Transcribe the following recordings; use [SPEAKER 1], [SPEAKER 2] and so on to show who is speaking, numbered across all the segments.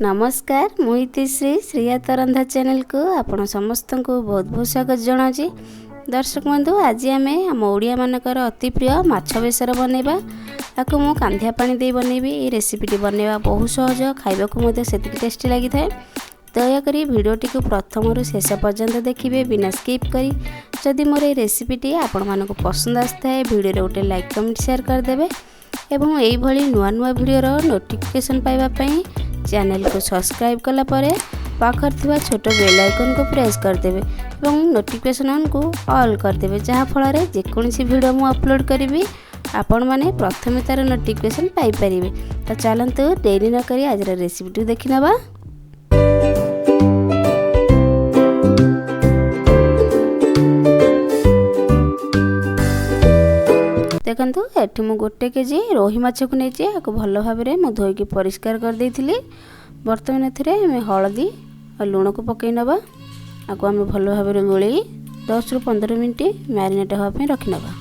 [SPEAKER 1] नमस्कार मुझे श्री हातारंधा चैनल को आपण समस्त को बहुत बहुत स्वागत जनाऊँगी। दर्शक बंधु आज आम आम ओडिया मानकर अति प्रिय माछ बेसर बनैबा। आपको मु कांधिया पानी दे बनैबी। ये रेसिपीटी बनैबा बहुत सहज, खाइबाकू सेतिकी टेस्टी लगी थाए। दयाकोरी भिडियोटी को प्रथम शेष पर्यंत देखिए बिना स्किप करी। जदि मोर ये रेसिपीटी आपण मानक पसंद आए भिडियो गोटे लाइक कमेंट शेयर करदे एवं यही भली नुआ नुआ भिडियोर नोटिफिकेशन पाइबापी चैनल को सब्सक्राइब कला परे पाखर थिबा छोट बेल आइकन को प्रेस करदेवे एवं नोटिफिकेशन ऑन को ऑल करदेवे, जहाँ फल जेकोसी वीडियो मु अपलोड करी आपण माने प्रथम तार नोटिफिकेशन पाई परिबे। तो चलंतु देरी न करी आज रेसिपी देखि नबा। देखंतु एठी मु गोटे केजी रोही माछ को नेची आको भलो भाबरे मु धोई परिष्कार कर देइथिली। वर्तमान एथिरे हम हळदी और लूण को पकई नबा। आको हम भलो भाबरे गोळेई 10 रु 15 मिनिट मैरिनेट होवा पे रखि नबा।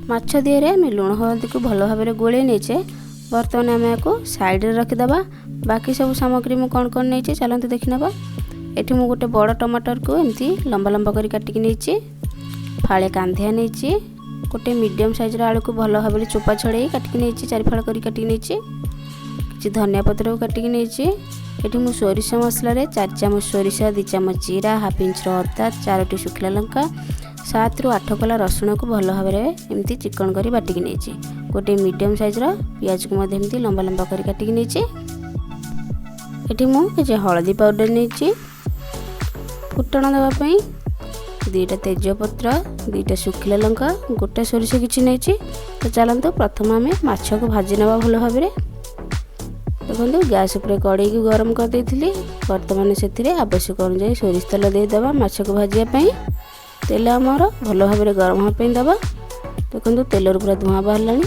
[SPEAKER 1] माछ दिहरे हम लूण हळदी को भलो भाबरे गोळेई नेचे। वर्तमान हम आको साइड रे रखि दबा। बाकी सब सामग्री मु कोन कोन नेचे चलंतु देखि नबा। एठी मु गोटे बड़ टमाटर को एमती लंबा लंबा करी काटि के नेची। फाळे कांधिया नेची। गोटे मीडियम साइज आलू को भल भाव चोपा छड़े काटिकी नहीं 4 फाड़ कर कि धनिया पत्र को काटिकी नहीं। ये मुझे सोरिष मसलें 4 चामच सोरिष, 2 चामच जीरा, हाफ इंच अदा, 4टी शुखला लंका, 7 रु 8 कला रसुण को भल भाव एमती चिकन कर बाटिकी नहीं। गोटे मीडियम साइज पियाज को एमती लंबा लंबा कर काटिकी नहीं। ये मुझे हलदी पाउडर नहीं फुटण देवाई 2टा तेजपत्र, 2टा शुखला लंका, गोटे सोरिष किसी नहीं। तो चलते प्रथम आम माछ को भाजी नवा भल भाव। देखो गैस उपर कड़े को गरम कर देइथिली। वर्तमान से आवश्यक अनुसार सोरिष तेल देदेबा माछ को भाजापी। तेल आमर भल भाव गरम होगापी दबा। देखो तेल पूरा धुआं बाहर।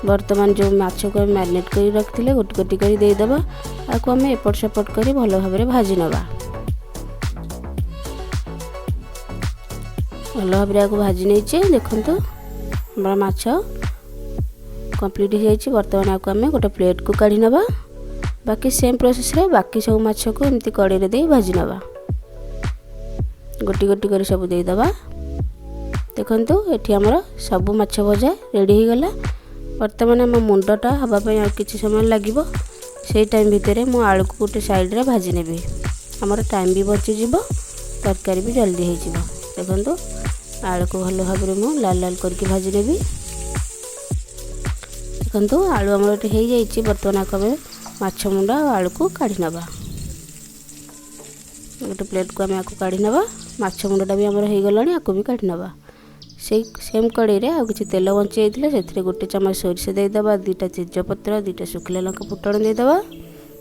[SPEAKER 1] वर्तमान जो माछ को मैरिनेट कर रखिले गोटी गोटी कर देदेबा। आपको आम एपट सेपट कर भल भाव भाजी नवा। भल भाव भाजी नहीं। देखो हमारा माछ कंप्लीट हो जाए। बर्तमान आपको आम गोटे प्लेट को काढ़ी नवा। बाकी सेम प्रोसेस रे बाकी सब माछ को एमती कड़े रे दे भाजी नवा। गोटी गोटी कर सब दे दबा। देखो ये आमर सब माछ भजा रेडी हो गला। बर्तमान आम मुंडटा हवापाई आ किसी समय लगे। से टाइम भितर मु आलू को गोटे साइड रे भाजी नेबी। आमर टाइम भी बचीज, तरकारी भी जल्दी हो। देखो आलू को भल भाव में लाल लाल करके भाजी नेबी। देखो आलू आमर हो जाइए। बर्तमान आम माछ मुंडा और आलू को काढ़ी नवा। गोटे प्लेट को आम काढ़ी नवा। माछ मुंडा भी आमर हो गला। आपको भी काढ़ी नवा। से सेम कड़े रे आउ किछि तेल बंची जाइए। से गोटे चामच सोरिष देदेबा, 2टा तेजपत्र, 2टा शुखला लंका फुटण देदेबा।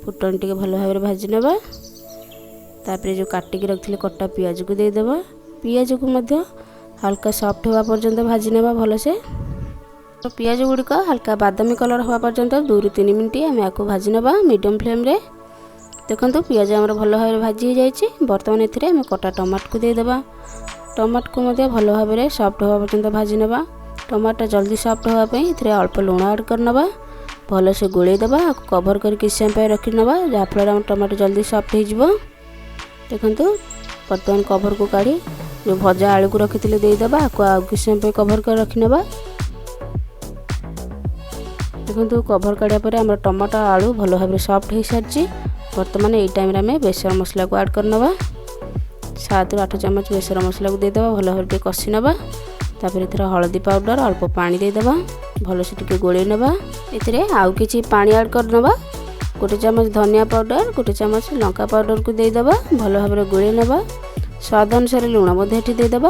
[SPEAKER 1] फुटण टे भल भाव भाजी नवा। तापर जो काटिकी रखिले कटा पियाज को देदेबा। पियाज को मध्य हल्का सॉफ्ट होगा पर्यंत भाजी नेबा भल से। तो पियाज गुड़िक हल्का बादामी कलर हवा पर्यंत 2 रु 3 मिनिट आम आपको भाजी नवा मीडियम फ्लेम रे। देखो पियाज आमर भल भाव भाजी हो जाए। बर्तमान एथिरे आम कटा टमाट को देदेबा। टमाट को मध्य भल भाव सॉफ्ट होगा पर्यंत भाजी नवा। टमाटा जल्दी सॉफ्ट होगापी ये अल्प लुण ऐड करनवा। भल से गोले दबा। कवर कर किसी समय रखी नवा, जहाँफल आम टमाटो जल्दी सॉफ्ट हो। देखो बर्तमान कवर को काढ़ी जो भजा आलू को रखी देदेबा। आपको आउ किसी समय कवर कर रखी नवा। देखो कवर काढ़ा पर आम टमाटो आलू भल भाव सॉफ्ट हो सारी। बर्तमान ये टाइम आम बेसर मसला को ऐड करनवा। 7 रु 8 चामच बेसर मसला को देदेबा। भल भाव कषि नवा। तापर एथर हलदी पाउडर अल्प पानी देदेबा। भल से टिके गोले नवा। एथिरे आउ किछि पानी ऐड करनवा। गोटे चामच धनिया पाउडर, गोटे चामच लंका पाउडर को देदेबा। भल भाव गोले नवा। स्वाद अनुसार लुण मध्य देदेबा।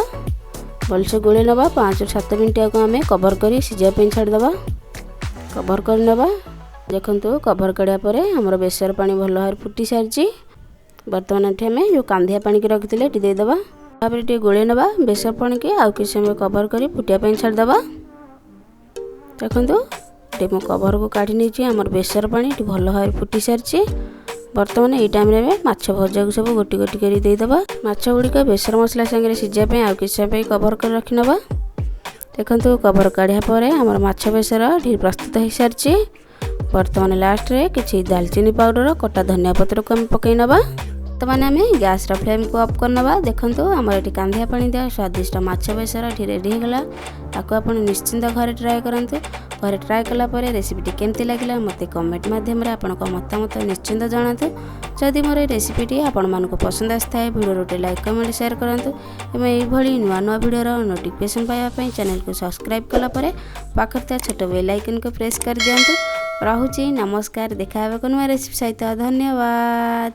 [SPEAKER 1] भल से गोले नवा। 5 रु 7 मिनिट को आम कवर कर सिझापी छाड़देबा। कवर कर नवा। देखो कवर काढ़ा पर आमर बेसर पानी भल भाव फुटी सारी। बर्तमान ये आम जो कांधिया पानी की रखी ये देदेबा। तापर ये गोले नवा बेसर पानी के आउ किसी समय कवर कर फुटिया छाड़देबा। देखो ये मो कवर को काढ़ी नहीं। आमर बेसर पानी भल भाव फुटी सारी। बर्तमान ये टाइम में माछ भजा को सब गोटी गोटी कर देदेबा। माछ गुड़िक बेसर मसला सागर सिझापी आउ किसी समय कवर कर रखी नवा। देखो कवर काढ़ा पर आमर माछ बेसर प्रस्तुत हो सारी। बर्तमान लास्ट रे किछि दालचीनी पाउडर कटा धनिया पत्र को हम पकई नबा। बर्तमान आम गैस फ्लेम को अफ कर नबा। देखंतु हमर एटी कांदिया पानी दिया स्वादिष्ट माछ बेसर एटी रेडी हो गला। ताको आपण निश्चिंत घरे ट्राए करंतु। घरे ट्राए कला परे रेसिपीटी केमती लागिला मते कमेंट माध्यम रे आपन को मतामत निश्चिंत जणातु। जदि मोर रेसिपीटी आपण मानको पसंद आस्ताए वीडियो रोटे लाइक कमेंट शेयर करंतु। एमे एई भली नुवा नुवा वीडियो रो नोटिफिकेशन पाइबा पई चैनल को सब्सक्राइब कला परे पाखरता छोट बेल आइकन को प्रेस कर दियंतु। रहुची नमस्कार। देखा हेबे को नुवा रेसिपी सहित धन्यवाद।